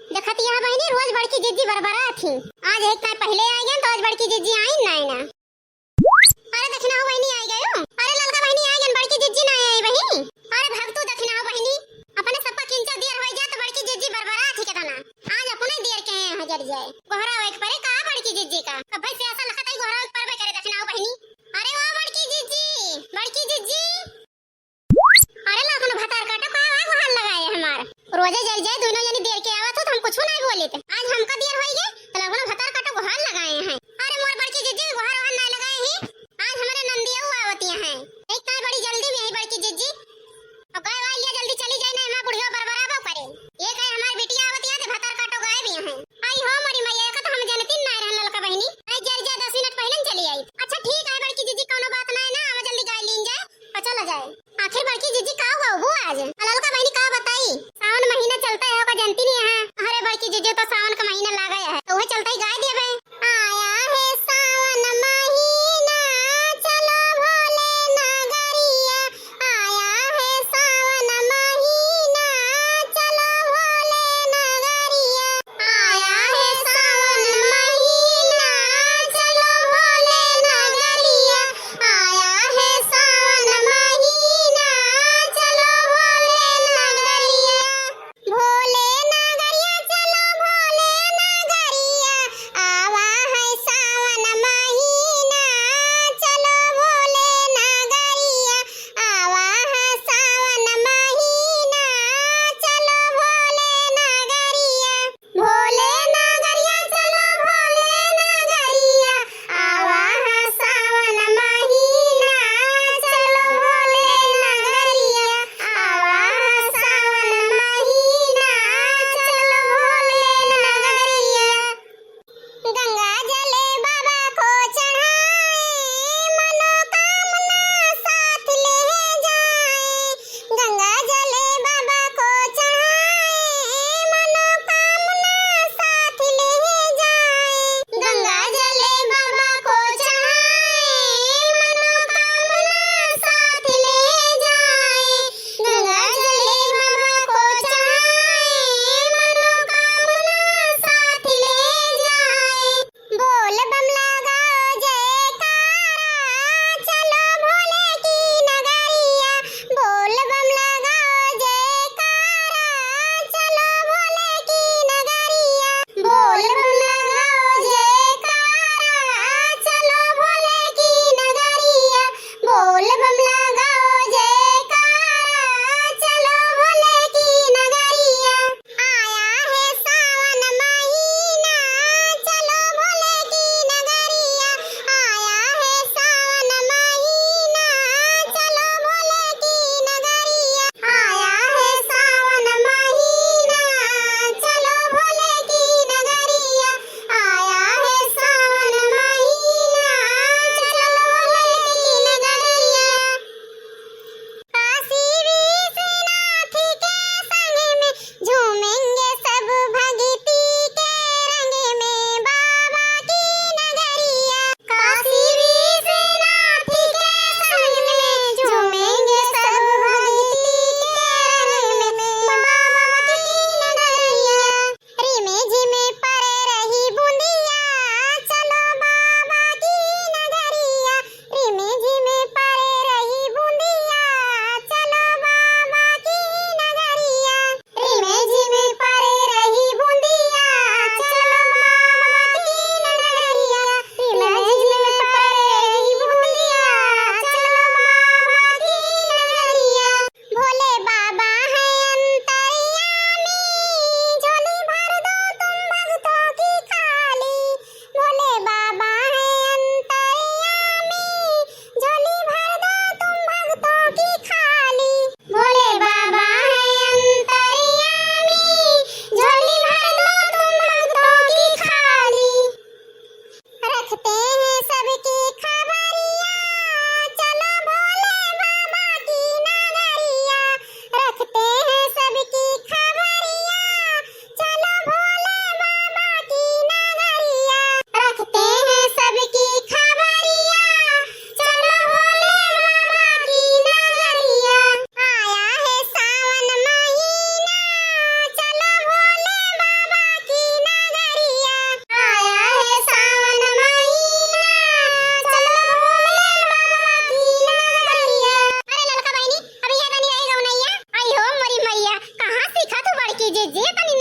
देखत यहाँ बहनी रोज बड़की जिज्जी बरबरा थी। आज एक टाइम पहले आई गए तो आज बड़की जिज्जी आई ना। अरे दक्षिणा बहनी आई गयो। अरे ललका बहनी आई गन बड़की जिज्जी ना आई बहनी। अरे भाग तू दक्षिणा बहनी अपने सबका किंचा देर हो जाए तो बड़की जिज्जी बरबरा थी केतना। आज अपने देर के हजर जाए गोहरा एक परे का बड़की जिज्जी का अब से ऐसा लगता है गोहरा एक पर करे दक्षिणा बहनी। अरे वाह बड़की जिज्जी बड़की जिज्जी। अरे लाखन भतार काटा का हाल लगाए हमार रोजे जल जाए दोनों जनी देर के आवत हो तो हम कुछ नहीं बोले थे। आज हमका देर होई गे तो लाखन भतार काटा को हाल लगाए हैं। अरे मोर बड़की जिज्जी गोहरा हाल नहीं लगाए हैं। आज हमारे नंदिया आवतियां हैं एक ता बड़ी जल्दी में है बड़की जिज्जी। अब गाय वाली लिया जल्दी चली जाए ना मां बुढ़िया बरबरा करे। एक है हमारी बिटिया आवतियां ते भतार काटो गाय भी हैं। आई हो मोरी मैया का तो हम जानती ना रहन ललका बहनी। आई जल जा 10 मिनट पहले चली आई। अच्छा ठीक है बड़की जिज्जी कोनो बात नहीं ना हम जल्दी गाय लीन जाए और चला जाए। आखिर बड़की जिज्जी का हुआ वो आज ललका बहनी का बताई सावन महीना चलता है का जानती नहीं है। अरे बड़की जिज्जी तो सावन का महीना ला गया है तो वही चलता ही गाय देबे। आया है सावन महीना चलो भोले नगरिया। आया है सावन महीना चलो भोले नगरिया। आया है सावन महीना चलो भोले नगरिया। आया है सावन महीना चलो भोले नगरिया। भोले नगरिया चलो भोले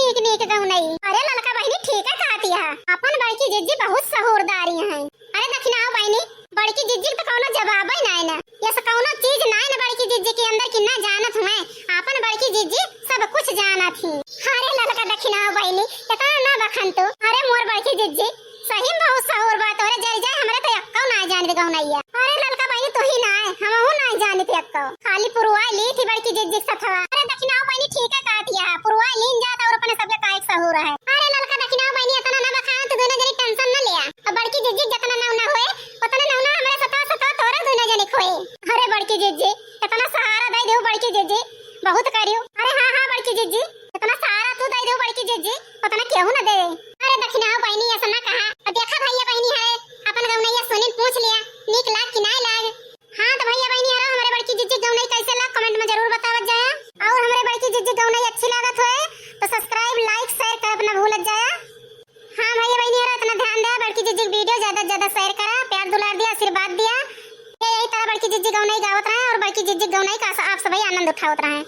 नीक नीक गौनई। अरे ललका बहनी ठीक है कहती है, अपन बड़की जीजी बहुत सहूरदारी है। अरे दक्षिणाओ बहनी बड़की जीजी पे कोनो जवाब ही नहीं ना, ये सब कोनो चीज नहीं ना बड़की जीजी के अंदर कितना जानत हूं। अपन बड़की जीजी सब कुछ जानत थी। अरे ललका दक्षिणाओ बहनी इतना ना बखन तो। अरे मोर बड़की जीजी सही में बहुत सहूर बात। अरे जय जय हमरे तो अक्को ना जान दे गौनैया। अरे ललका बहनी तो ही ना है, हमहू ना जान थे अक्को, खाली पुरवा ली थी बड़की जीजी सथवा। अरे दक्षिणाओ बहनी ठीक है कहती है, पुरवा लीन जात और अपने सब का एक सहूर है। अरे ललका दक्षिणाओ बहनी इतना ना बखान तो दोनों जनी टेंशन ना लिया। अब बड़की जीजी जितना ना होए उतना ना हमरे सता तोरा दोनों जनी खोए। अरे बड़की जीजी इतना सहारा दे दो बड़की जीजी बहुत करियो। अरे हां हां बड़की जीजी इतना सहारा तू दे दो बड़की जीजी उतना केहू ना दे। अरे दक्षिणाओ बहनी ऐसा ना कहा। अब देखा भैया बहनी है अपन गौनैया सुनील पूछ लिया नीक लाग कि नहीं लाग। हां तो भैया बहनी है हमारे बड़की जीजी गौनई कैसे लाग कमेंट में जरूर बतावत जाया। और हमारे बड़की जीजी गौनई अच्छी लागत होए तो सब्सक्राइब लाइक शेयर कर ना भूलत जाया। हां भैया बहनी है इतना ध्यान दे बड़की जीजी वीडियो ज्यादा से ज्यादा शेयर करा, प्यार दुलार दिया, आशीर्वाद दिया। यही तरह बड़की जीजी गौनई गावत रहे और बड़की जीजी गौनई का आप सभी आनंद उठावत रहे।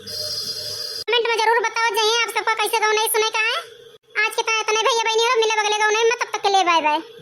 कमेंट में जरूर बताओ जाइए आप सबका कैसे गौनई सुने का है। आज के इतने भैया बहनी और मिले बगले गौनई में, तब तक के लिए बाय बाय।